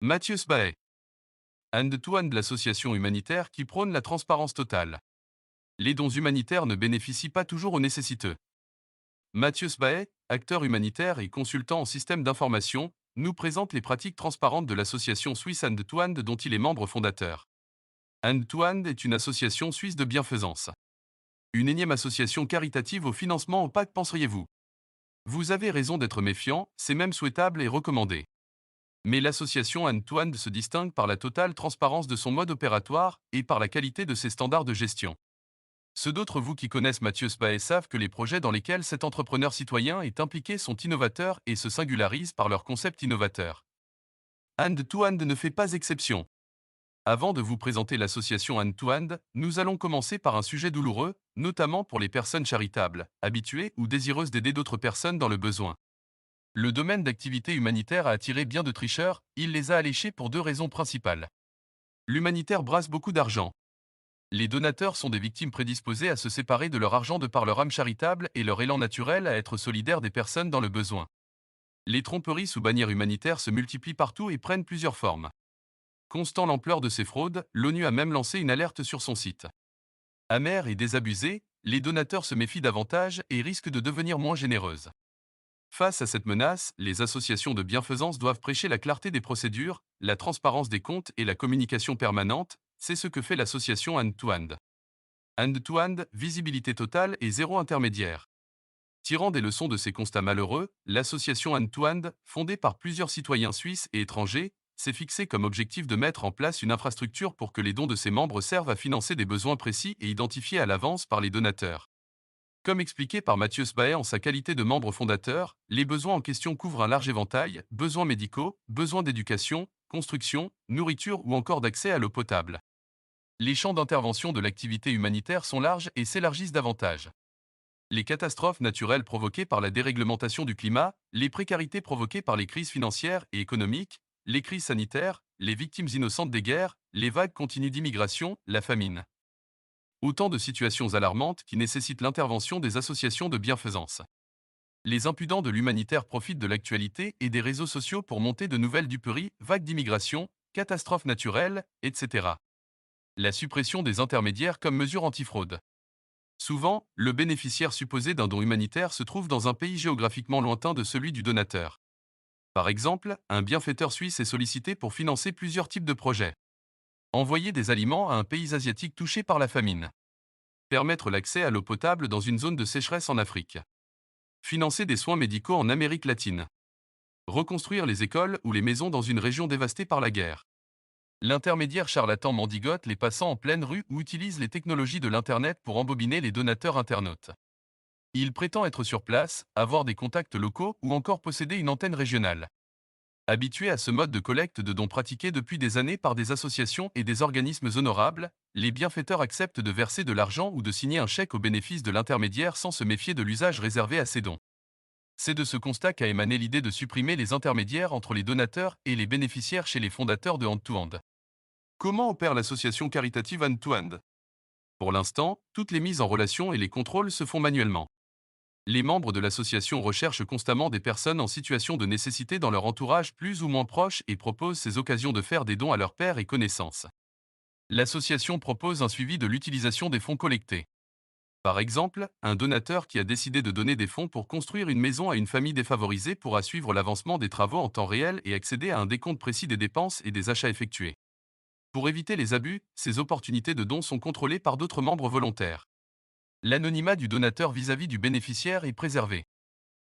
Mathieu Sbae. Hand-to-Hand, l'association humanitaire qui prône la transparence totale. Les dons humanitaires ne bénéficient pas toujours aux nécessiteux. Mathieu Sbae, acteur humanitaire et consultant en système d'information, nous présente les pratiques transparentes de l'association suisse Hand-to-Hand dont il est membre fondateur. Hand-to-Hand est une association suisse de bienfaisance. Une énième association caritative au financement opaque, penseriez-vous? Vous avez raison d'être méfiant, c'est même souhaitable et recommandé. Mais l'association Hand-to-Hand se distingue par la totale transparence de son mode opératoire et par la qualité de ses standards de gestion. Ceux d'entre vous qui connaissent Mathieu Sbae savent que les projets dans lesquels cet entrepreneur citoyen est impliqué sont innovateurs et se singularisent par leur concept innovateur. Hand-to-Hand ne fait pas exception. Avant de vous présenter l'association Hand-to-Hand, nous allons commencer par un sujet douloureux, notamment pour les personnes charitables, habituées ou désireuses d'aider d'autres personnes dans le besoin. Le domaine d'activité humanitaire a attiré bien de tricheurs, il les a alléchés pour deux raisons principales. L'humanitaire brasse beaucoup d'argent. Les donateurs sont des victimes prédisposées à se séparer de leur argent de par leur âme charitable et leur élan naturel à être solidaires des personnes dans le besoin. Les tromperies sous bannière humanitaire se multiplient partout et prennent plusieurs formes. Constant l'ampleur de ces fraudes, l'ONU a même lancé une alerte sur son site. Amers et désabusés, les donateurs se méfient davantage et risquent de devenir moins généreuses. Face à cette menace, les associations de bienfaisance doivent prêcher la clarté des procédures, la transparence des comptes et la communication permanente, c'est ce que fait l'association Hand-to-Hand. Hand-to-Hand, visibilité totale et zéro intermédiaire. Tirant des leçons de ces constats malheureux, l'association Hand-to-Hand, fondée par plusieurs citoyens suisses et étrangers, s'est fixée comme objectif de mettre en place une infrastructure pour que les dons de ses membres servent à financer des besoins précis et identifiés à l'avance par les donateurs. Comme expliqué par Mathieu Sbae en sa qualité de membre fondateur, les besoins en question couvrent un large éventail, besoins médicaux, besoins d'éducation, construction, nourriture ou encore d'accès à l'eau potable. Les champs d'intervention de l'activité humanitaire sont larges et s'élargissent davantage. Les catastrophes naturelles provoquées par la déréglementation du climat, les précarités provoquées par les crises financières et économiques, les crises sanitaires, les victimes innocentes des guerres, les vagues continues d'immigration, la famine. Autant de situations alarmantes qui nécessitent l'intervention des associations de bienfaisance. Les impudents de l'humanitaire profitent de l'actualité et des réseaux sociaux pour monter de nouvelles duperies, vagues d'immigration, catastrophes naturelles, etc. La suppression des intermédiaires comme mesure antifraude. Souvent, le bénéficiaire supposé d'un don humanitaire se trouve dans un pays géographiquement lointain de celui du donateur. Par exemple, un bienfaiteur suisse est sollicité pour financer plusieurs types de projets. Envoyer des aliments à un pays asiatique touché par la famine. Permettre l'accès à l'eau potable dans une zone de sécheresse en Afrique. Financer des soins médicaux en Amérique latine. Reconstruire les écoles ou les maisons dans une région dévastée par la guerre. L'intermédiaire charlatan mendigote les passants en pleine rue ou utilise les technologies de l'Internet pour embobiner les donateurs internautes. Il prétend être sur place, avoir des contacts locaux ou encore posséder une antenne régionale. Habitués à ce mode de collecte de dons pratiqué depuis des années par des associations et des organismes honorables, les bienfaiteurs acceptent de verser de l'argent ou de signer un chèque au bénéfice de l'intermédiaire sans se méfier de l'usage réservé à ces dons. C'est de ce constat qu'a émané l'idée de supprimer les intermédiaires entre les donateurs et les bénéficiaires chez les fondateurs de Hand-to-Hand. Comment opère l'association caritative Hand-to-Hand? Pour l'instant, toutes les mises en relation et les contrôles se font manuellement. Les membres de l'association recherchent constamment des personnes en situation de nécessité dans leur entourage plus ou moins proche et proposent ces occasions de faire des dons à leurs pairs et connaissances. L'association propose un suivi de l'utilisation des fonds collectés. Par exemple, un donateur qui a décidé de donner des fonds pour construire une maison à une famille défavorisée pourra suivre l'avancement des travaux en temps réel et accéder à un décompte précis des dépenses et des achats effectués. Pour éviter les abus, ces opportunités de dons sont contrôlées par d'autres membres volontaires. L'anonymat du donateur vis-à-vis du bénéficiaire est préservé.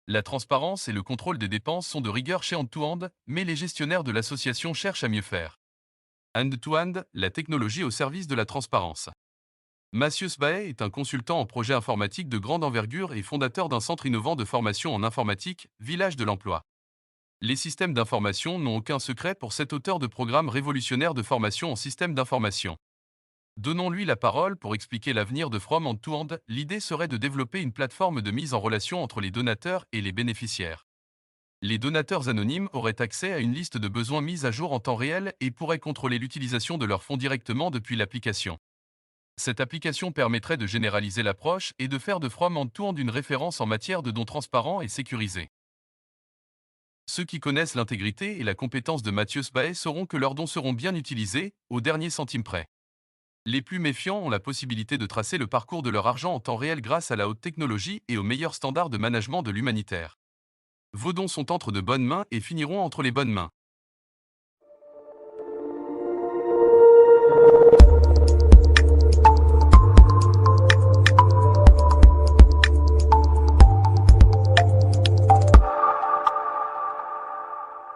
La transparence et le contrôle des dépenses sont de rigueur chez Hand-to-Hand, mais les gestionnaires de l'association cherchent à mieux faire. Hand-to-Hand, la technologie au service de la transparence. Mathieu Sbae est un consultant en projet informatique de grande envergure et fondateur d'un centre innovant de formation en informatique, Village de l'Emploi. Les systèmes d'information n'ont aucun secret pour cet auteur de programme révolutionnaire de formation en système d'information. Donnons-lui la parole pour expliquer l'avenir de From Hand-to-Hand. L'idée serait de développer une plateforme de mise en relation entre les donateurs et les bénéficiaires. Les donateurs anonymes auraient accès à une liste de besoins mise à jour en temps réel et pourraient contrôler l'utilisation de leurs fonds directement depuis l'application. Cette application permettrait de généraliser l'approche et de faire de From Hand-to-Hand une référence en matière de dons transparents et sécurisés. Ceux qui connaissent l'intégrité et la compétence de Mathieu Sbae sauront que leurs dons seront bien utilisés, au dernier centime près. Les plus méfiants ont la possibilité de tracer le parcours de leur argent en temps réel grâce à la haute technologie et aux meilleurs standards de management de l'humanitaire. Vos dons sont entre de bonnes mains et finiront entre les bonnes mains.